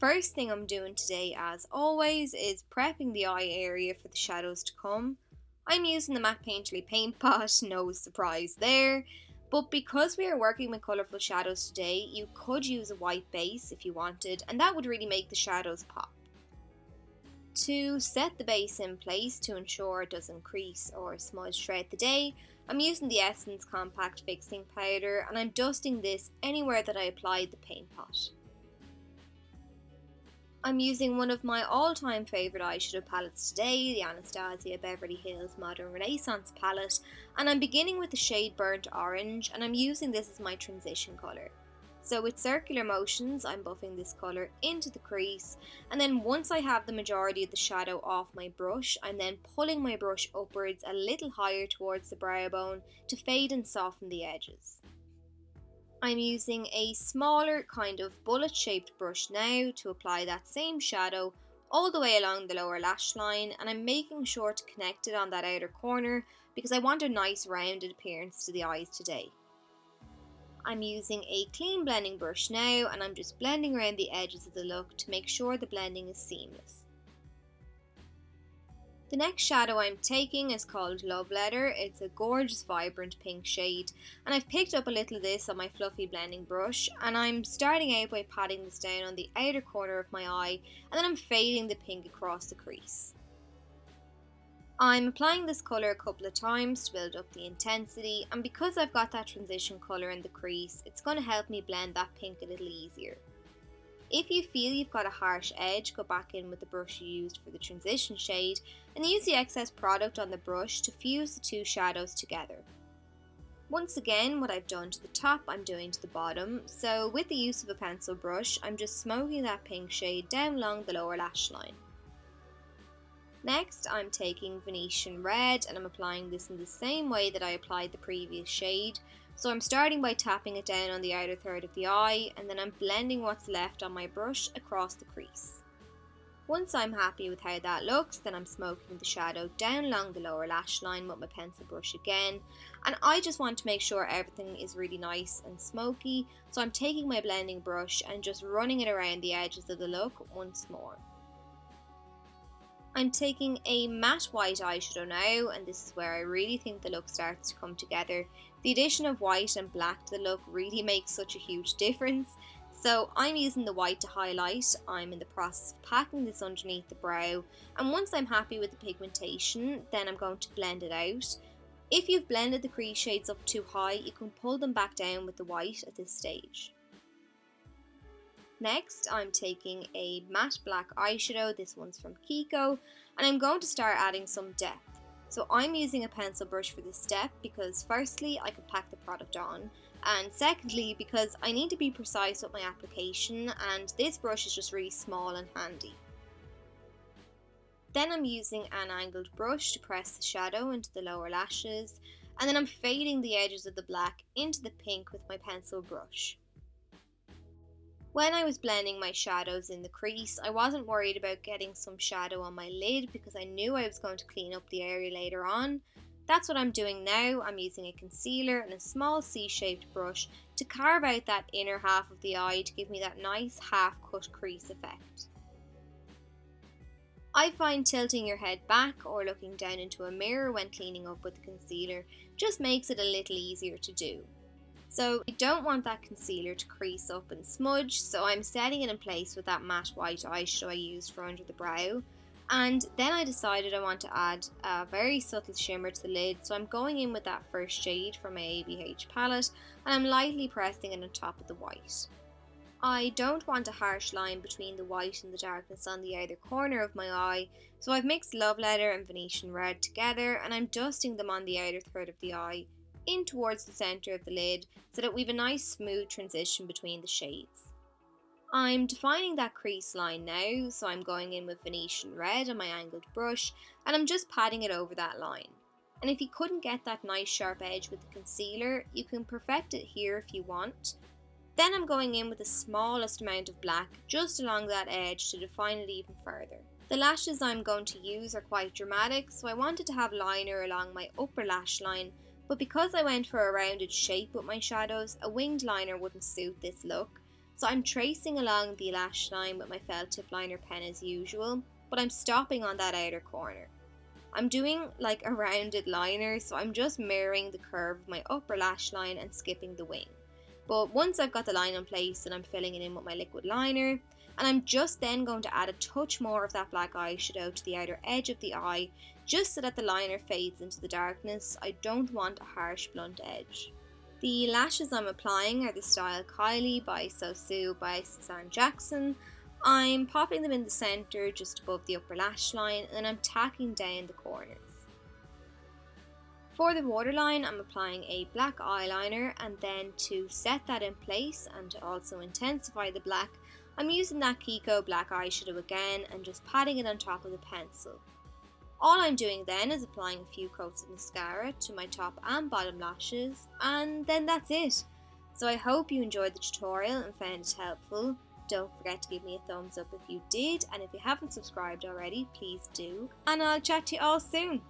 first thing I'm doing today, as always, is prepping the eye area for the shadows to come. I'm using the MAC Painterly paint pot, no surprise there. But because we are working with colourful shadows today, you could use a white base if you wanted, and that would really make the shadows pop. To set the base in place to ensure it doesn't crease or smudge throughout the day, I'm using the Essence Compact Fixing Powder, and I'm dusting this anywhere that I applied the paint pot. I'm using one of my all-time favourite eyeshadow palettes today, the Anastasia Beverly Hills Modern Renaissance palette, and I'm beginning with the shade Burnt Orange, and I'm using this as my transition colour. So with circular motions, I'm buffing this colour into the crease, and then once I have the majority of the shadow off my brush, I'm then pulling my brush upwards a little higher towards the brow bone to fade and soften the edges. I'm using a smaller kind of bullet shaped brush now to apply that same shadow all the way along the lower lash line, and I'm making sure to connect it on that outer corner because I want a nice rounded appearance to the eyes today. I'm using a clean blending brush now, and I'm just blending around the edges of the look to make sure the blending is seamless. The next shadow I'm taking is called Love Letter. It's a gorgeous vibrant pink shade, and I've picked up a little of this on my fluffy blending brush, and I'm starting out by patting this down on the outer corner of my eye, and then I'm fading the pink across the crease. I'm applying this colour a couple of times to build up the intensity, and because I've got that transition colour in the crease, it's going to help me blend that pink a little easier. If you feel you've got a harsh edge, go back in with the brush you used for the transition shade and use the excess product on the brush to fuse the two shadows together. Once again, what I've done to the top, I'm doing to the bottom, so with the use of a pencil brush, I'm just smoking that pink shade down along the lower lash line. Next, I'm taking Venetian Red, and I'm applying this in the same way that I applied the previous shade. So I'm starting by tapping it down on the outer third of the eye, and then I'm blending what's left on my brush across the crease. Once I'm happy with how that looks, then I'm smoking the shadow down along the lower lash line with my pencil brush again, and I just want to make sure everything is really nice and smoky, so I'm taking my blending brush and just running it around the edges of the look once more. I'm taking a matte white eyeshadow now, and this is where I really think the look starts to come together. The addition of white and black to the look really makes such a huge difference. So I'm using the white to highlight. I'm in the process of packing this underneath the brow, and once I'm happy with the pigmentation, then I'm going to blend it out. If you've blended the crease shades up too high, you can pull them back down with the white at this stage. Next, I'm taking a matte black eyeshadow, this one's from Kiko, and I'm going to start adding some depth. So I'm using a pencil brush for this step because firstly, I can pack the product on, and secondly, because I need to be precise with my application, and this brush is just really small and handy. Then I'm using an angled brush to press the shadow into the lower lashes, and then I'm fading the edges of the black into the pink with my pencil brush. When I was blending my shadows in the crease, I wasn't worried about getting some shadow on my lid because I knew I was going to clean up the area later on. That's what I'm doing now. I'm using a concealer and a small C-shaped brush to carve out that inner half of the eye to give me that nice half-cut crease effect. I find tilting your head back or looking down into a mirror when cleaning up with the concealer just makes it a little easier to do. So I don't want that concealer to crease up and smudge, so I'm setting it in place with that matte white eyeshadow I used for under the brow. And then I decided I want to add a very subtle shimmer to the lid, so I'm going in with that first shade from my ABH palette, and I'm lightly pressing it on top of the white. I don't want a harsh line between the white and the darkness on the outer corner of my eye, so I've mixed Love Letter and Venetian Red together, and I'm dusting them on the outer third of the eye, in towards the centre of the lid so that we have a nice smooth transition between the shades. I'm defining that crease line now, so I'm going in with Venetian Red on my angled brush, and I'm just patting it over that line. And if you couldn't get that nice sharp edge with the concealer, you can perfect it here if you want. Then I'm going in with the smallest amount of black just along that edge to define it even further. The lashes I'm going to use are quite dramatic, so I wanted to have liner along my upper lash line, but because I went for a rounded shape with my shadows, a winged liner wouldn't suit this look. So I'm tracing along the lash line with my felt tip liner pen as usual, but I'm stopping on that outer corner. I'm doing like a rounded liner, so I'm just mirroring the curve of my upper lash line and skipping the wing. But once I've got the line in place, and I'm filling it in with my liquid liner, and I'm just then going to add a touch more of that black eyeshadow to the outer edge of the eye, just so that the liner fades into the darkness. I don't want a harsh blunt edge. The lashes I'm applying are the style Kylie by SOSU by Suzanne Jackson. I'm popping them in the centre just above the upper lash line, and then I'm tacking down the corners. For the waterline, I'm applying a black eyeliner, and then to set that in place and to also intensify the black, I'm using that Kiko black eyeshadow again and just patting it on top of the pencil. All I'm doing then is applying a few coats of mascara to my top and bottom lashes, and then that's it. So I hope you enjoyed the tutorial and found it helpful. Don't forget to give me a thumbs up if you did, and if you haven't subscribed already, please do. And I'll chat to you all soon.